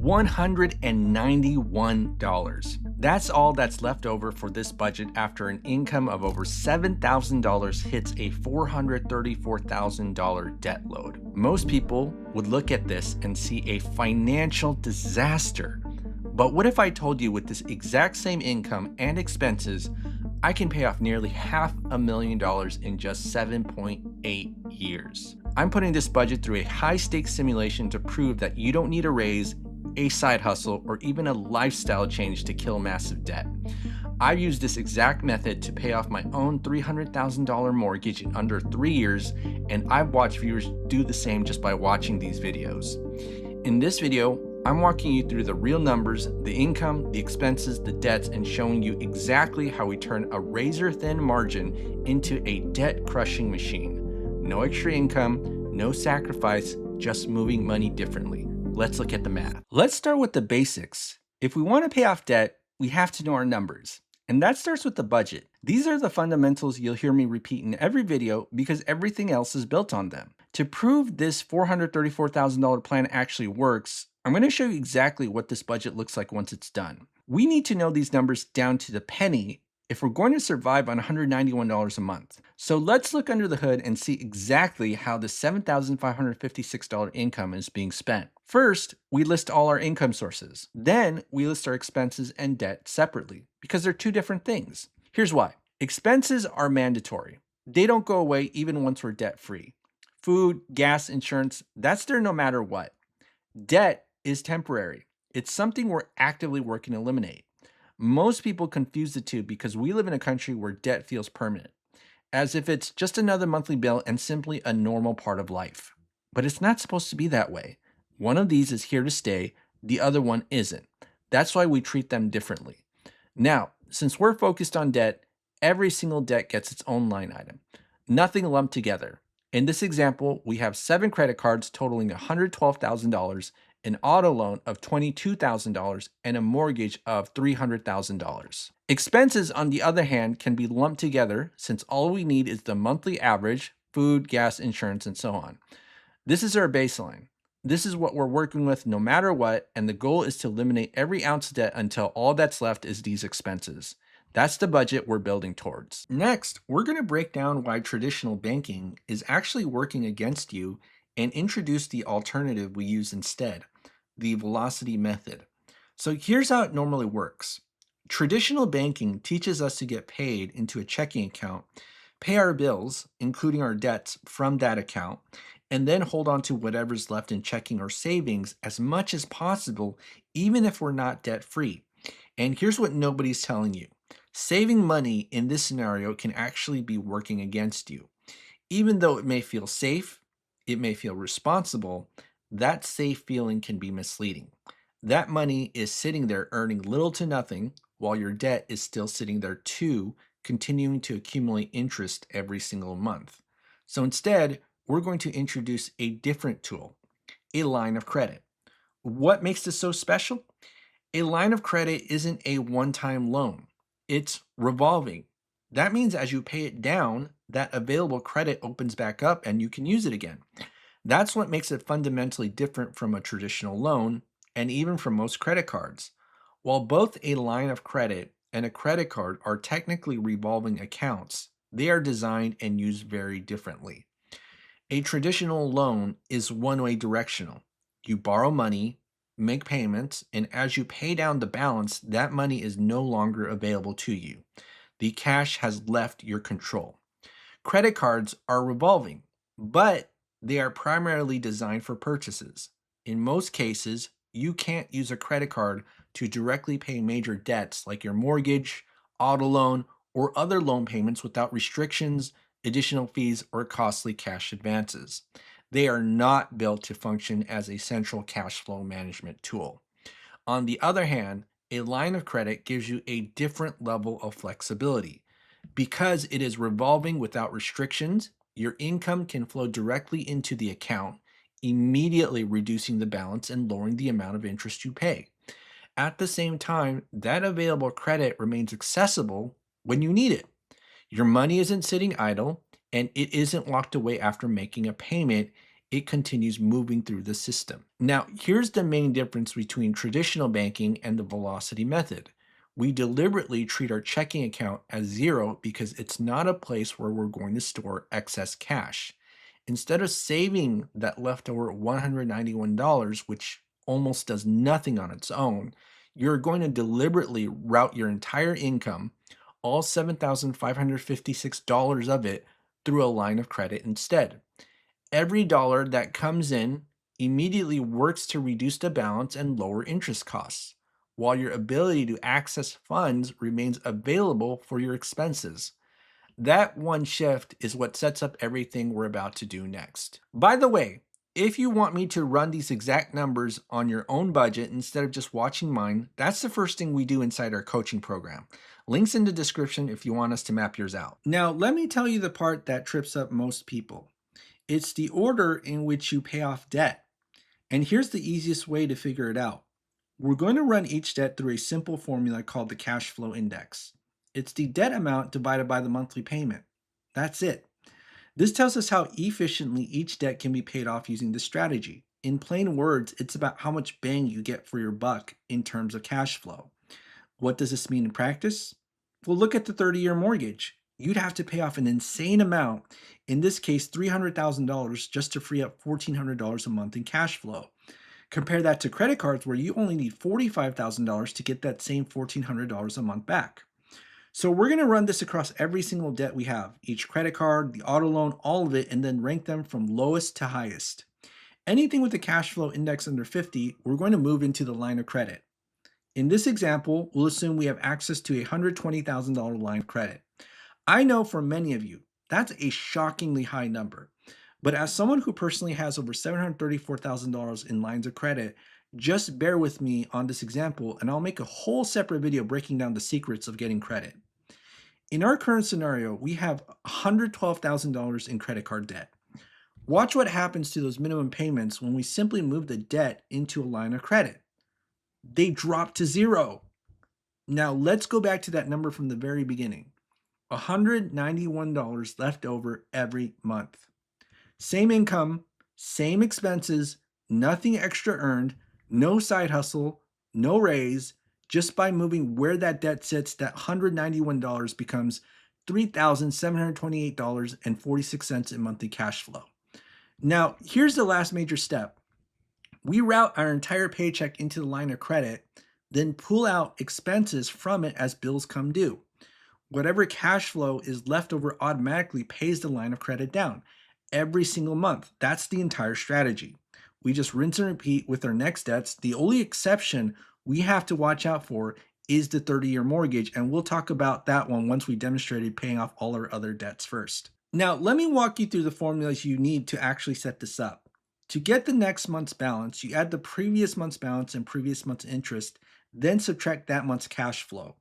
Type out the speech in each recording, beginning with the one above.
$191. That's all that's left over for this budget after an income of over $7,000 hits a $434,000 debt load. Most people would look at this and see a financial disaster. But what if I told you with this exact same income and expenses, I can pay off nearly $500,000 in just 7.8 years? I'm putting this budget through a high-stakes simulation to prove that you don't need a raise, a side hustle, or even a lifestyle change to kill massive debt. I've used this exact method to pay off my own $300,000 mortgage in under 3 years, and I've watched viewers do the same just by watching these videos. In this video, I'm walking you through the real numbers, the income, the expenses, the debts, and showing you exactly how we turn a razor-thin margin into a debt-crushing machine. No extra income, no sacrifice, just moving money differently. Let's look at the math. Let's start with the basics. If we want to pay off debt, we have to know our numbers. And that starts with the budget. These are the fundamentals you'll hear me repeat in every video because everything else is built on them. To prove this $434,000 plan actually works, I'm going to show you exactly what this budget looks like once it's done. We need to know these numbers down to the penny if we're going to survive on $191 a month. So let's look under the hood and see exactly how the $7,556 income is being spent. First, we list all our income sources. Then we list our expenses and debt separately because they're two different things. Here's why. Expenses are mandatory. They don't go away even once we're debt-free. Food, gas, insurance, that's there no matter what. Debt is temporary. It's something we're actively working to eliminate. Most people confuse the two because we live in a country where debt feels permanent, as if it's just another monthly bill and simply a normal part of life. But it's not supposed to be that way. One of these is here to stay, the other one isn't. That's why we treat them differently. Now, since we're focused on debt, every single debt gets its own line item, nothing lumped together. In this example, we have 7 credit cards totaling $112,000, an auto loan of $22,000, and a mortgage of $300,000. Expenses, on the other hand, can be lumped together since all we need is the monthly average, food, gas, insurance, and so on. This is our baseline. This is what we're working with no matter what, and the goal is to eliminate every ounce of debt until all that's left is these expenses. That's the budget we're building towards. Next, we're going to break down why traditional banking is actually working against you and introduce the alternative we use instead, the velocity method. So here's how it normally works. Traditional banking teaches us to get paid into a checking account, pay our bills, including our debts, from that account, and then hold on to whatever's left in checking or savings as much as possible, even if we're not debt-free. And here's what nobody's telling you. Saving money in this scenario can actually be working against you. Even though it may feel safe, it may feel responsible, that safe feeling can be misleading. That money is sitting there earning little to nothing, while your debt is still sitting there too, continuing to accumulate interest every single month. So instead, we're going to introduce a different tool, a line of credit. What makes this so special? A line of credit isn't a one-time loan. It's revolving. That means as you pay it down, that available credit opens back up and you can use it again. That's what makes it fundamentally different from a traditional loan and even from most credit cards. While both a line of credit and a credit card are technically revolving accounts, they are designed and used very differently. A traditional loan is one-way directional. You borrow money, make payments, and as you pay down the balance, that money is no longer available to you. The cash has left your control. Credit cards are revolving, but they are primarily designed for purchases. In most cases, you can't use a credit card to directly pay major debts like your mortgage, auto loan, or other loan payments without restrictions, additional fees, or costly cash advances. They are not built to function as a central cash flow management tool. On the other hand, a line of credit gives you a different level of flexibility. Because it is revolving without restrictions, your income can flow directly into the account, immediately reducing the balance and lowering the amount of interest you pay. At the same time, that available credit remains accessible when you need it. Your money isn't sitting idle, and it isn't locked away after making a payment. it continues moving through the system. Now, here's the main difference between traditional banking and the velocity method. We deliberately treat our checking account as zero because it's not a place where we're going to store excess cash. Instead of saving that leftover $191, which almost does nothing on its own, you're going to deliberately route your entire income, all $7,556 of it, through a line of credit instead. Every dollar that comes in immediately works to reduce the balance and lower interest costs, while your ability to access funds remains available for your expenses. That one shift is what sets up everything we're about to do next. By the way, if you want me to run these exact numbers on your own budget instead of just watching mine, that's the first thing we do inside our coaching program. Links in the description if you want us to map yours out. Now, let me tell you the part that trips up most people. It's the order in which you pay off debt. And here's the easiest way to figure it out. We're going to run each debt through a simple formula called the cash flow index. It's the debt amount divided by the monthly payment. That's it. This tells us how efficiently each debt can be paid off using this strategy. In plain words, it's about how much bang you get for your buck in terms of cash flow. What does this mean in practice? Well, look at the 30-year mortgage. You'd have to pay off an insane amount, in this case $300,000, just to free up $1,400 a month in cash flow. Compare that to credit cards where you only need $45,000 to get that same $1,400 a month back. So we're going to run this across every single debt we have, each credit card, the auto loan, all of it, and then rank them from lowest to highest. Anything with a cash flow index under 50, we're going to move into the line of credit. In this example, we'll assume we have access to a $120,000 line of credit. I know for many of you, that's a shockingly high number. But as someone who personally has over $734,000 in lines of credit, just bear with me on this example and I'll make a whole separate video breaking down the secrets of getting credit. In our current scenario, we have $112,000 in credit card debt. Watch what happens to those minimum payments when we simply move the debt into a line of credit. They drop to zero. Now let's go back to that number from the very beginning. $191 left over every month. Same income, same expenses, nothing extra earned, no side hustle, no raise. Just by moving where that debt sits, that $191 becomes $3,728.46 in monthly cash flow. Now, here's the last major step. We route our entire paycheck into the line of credit, then pull out expenses from it as bills come due. Whatever cash flow is left over automatically pays the line of credit down every single month. That's the entire strategy. We just rinse and repeat with our next debts. The only exception we have to watch out for is the 30-year mortgage, and we'll talk about that one once we demonstrated paying off all our other debts first. Now, let me walk you through the formulas you need to actually set this up. To get the next month's balance, you add the previous month's balance and previous month's interest, then subtract that month's cash flow.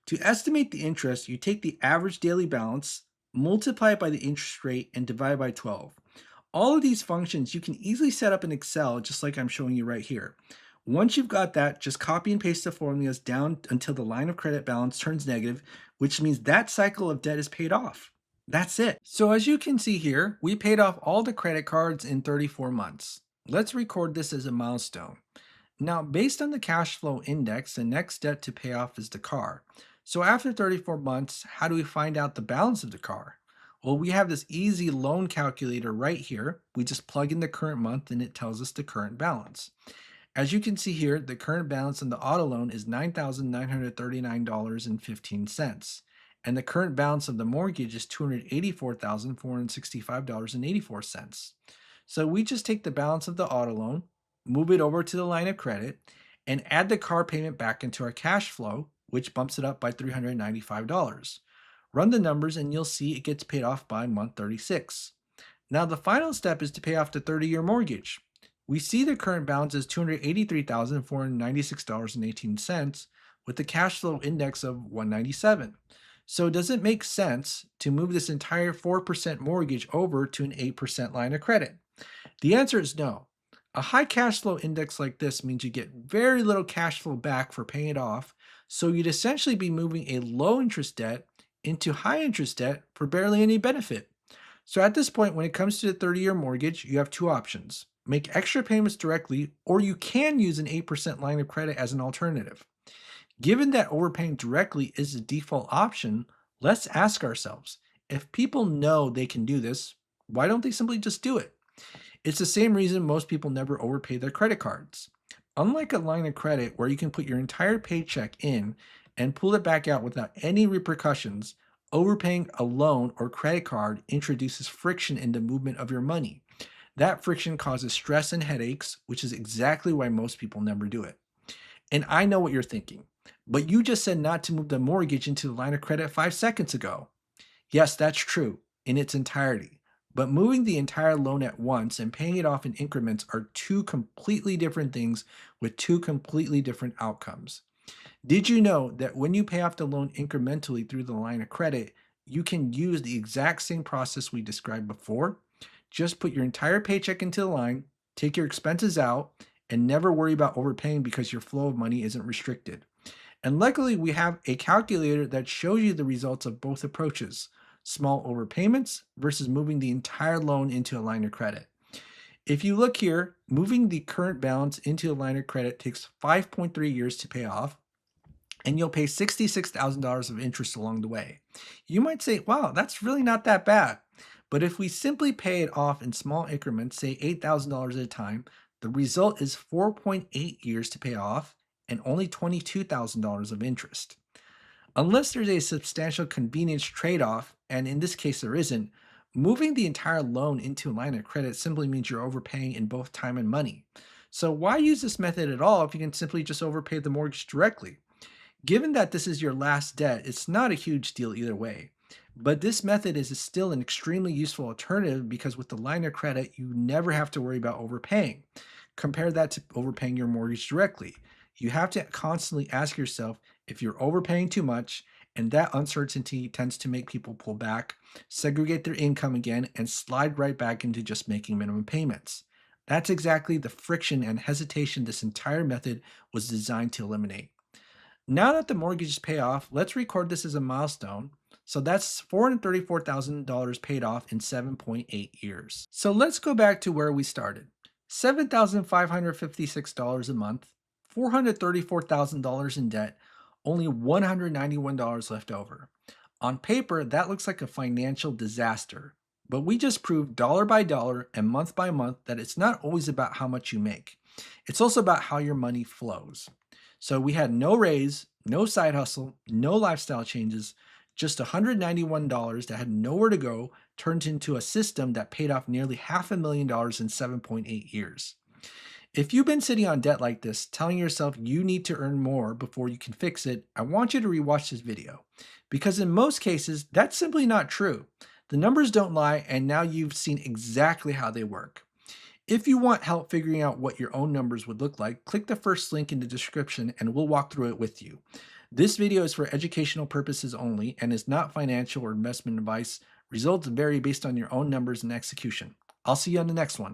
To estimate the interest, you take the average daily balance, multiply it by the interest rate, and divide by 12. All of these functions you can easily set up in Excel just like I'm showing you right here. Once you've got that, just copy and paste the formulas down until the line of credit balance turns negative, which means that cycle of debt is paid off. That's it. So as you can see here, we paid off all the credit cards in 34 months. Let's record this as a milestone. Now, based on the cash flow index, the next debt to pay off is the car. So after 34 months, how do we find out the balance of the car? Well, we have this easy loan calculator right here. We just plug in the current month and it tells us the current balance. As you can see here, the current balance on the auto loan is $9,939.15. And the current balance of the mortgage is $284,465.84. So we just take the balance of the auto loan, move it over to the line of credit, and add the car payment back into our cash flow, which bumps it up by $395. Run the numbers and you'll see it gets paid off by month 36. Now the final step is to pay off the 30-year mortgage. We see the current balance is $283,496.18 with the cash flow index of 197. So does it make sense to move this entire 4% mortgage over to an 8% line of credit? The answer is no. A high cash flow index like this means you get very little cash flow back for paying it off, so you'd essentially be moving a low interest debt into high interest debt for barely any benefit. So at this point, when it comes to the 30-year mortgage, you have two options. Make extra payments directly, or you can use an 8% line of credit as an alternative. Given that overpaying directly is the default option, let's ask ourselves, if people know they can do this, why don't they simply just do it? It's the same reason most people never overpay their credit cards. Unlike a line of credit where you can put your entire paycheck in and pull it back out without any repercussions, overpaying a loan or credit card introduces friction in the movement of your money. That friction causes stress and headaches, which is exactly why most people never do it. And I know what you're thinking, but you just said not to move the mortgage into the line of credit 5 seconds ago. Yes, that's true in its entirety. But moving the entire loan at once and paying it off in increments are two completely different things with two completely different outcomes. Did you know that when you pay off the loan incrementally through the line of credit, you can use the exact same process we described before? Just put your entire paycheck into the line, take your expenses out, and never worry about overpaying because your flow of money isn't restricted. And luckily, we have a calculator that shows you the results of both approaches, small overpayments versus moving the entire loan into a line of credit. If you look here, moving the current balance into a line of credit takes 5.3 years to pay off, and you'll pay $66,000 of interest along the way. You might say, wow, that's really not that bad. But if we simply pay it off in small increments, say $8,000 at a time, the result is 4.8 years to pay off and only $22,000 of interest. Unless there's a substantial convenience trade-off, and in this case there isn't, moving the entire loan into a line of credit simply means you're overpaying in both time and money. So why use this method at all if you can simply just overpay the mortgage directly? Given that this is your last debt, it's not a huge deal either way. But this method is still an extremely useful alternative because with the line of credit, you never have to worry about overpaying. Compare that to overpaying your mortgage directly. You have to constantly ask yourself if you're overpaying too much, and that uncertainty tends to make people pull back, segregate their income again, and slide right back into just making minimum payments. That's exactly the friction and hesitation this entire method was designed to eliminate. Now that the mortgage is paid off, let's record this as a milestone. So that's $434,000 paid off in 7.8 years. So let's go back to where we started. $7,556 a month, $434,000 in debt, only $191 left over. On paper, that looks like a financial disaster, but we just proved dollar by dollar and month by month that it's not always about how much you make. It's also about how your money flows. So we had no raise, no side hustle, no lifestyle changes, just $191 that had nowhere to go turned into a system that paid off nearly $500,000 in 7.8 years. If you've been sitting on debt like this, telling yourself you need to earn more before you can fix it, I want you to rewatch this video. Because in most cases, that's simply not true. The numbers don't lie, and now you've seen exactly how they work. If you want help figuring out what your own numbers would look like, click the first link in the description and we'll walk through it with you. This video is for educational purposes only and is not financial or investment advice. Results vary based on your own numbers and execution. I'll see you on the next one.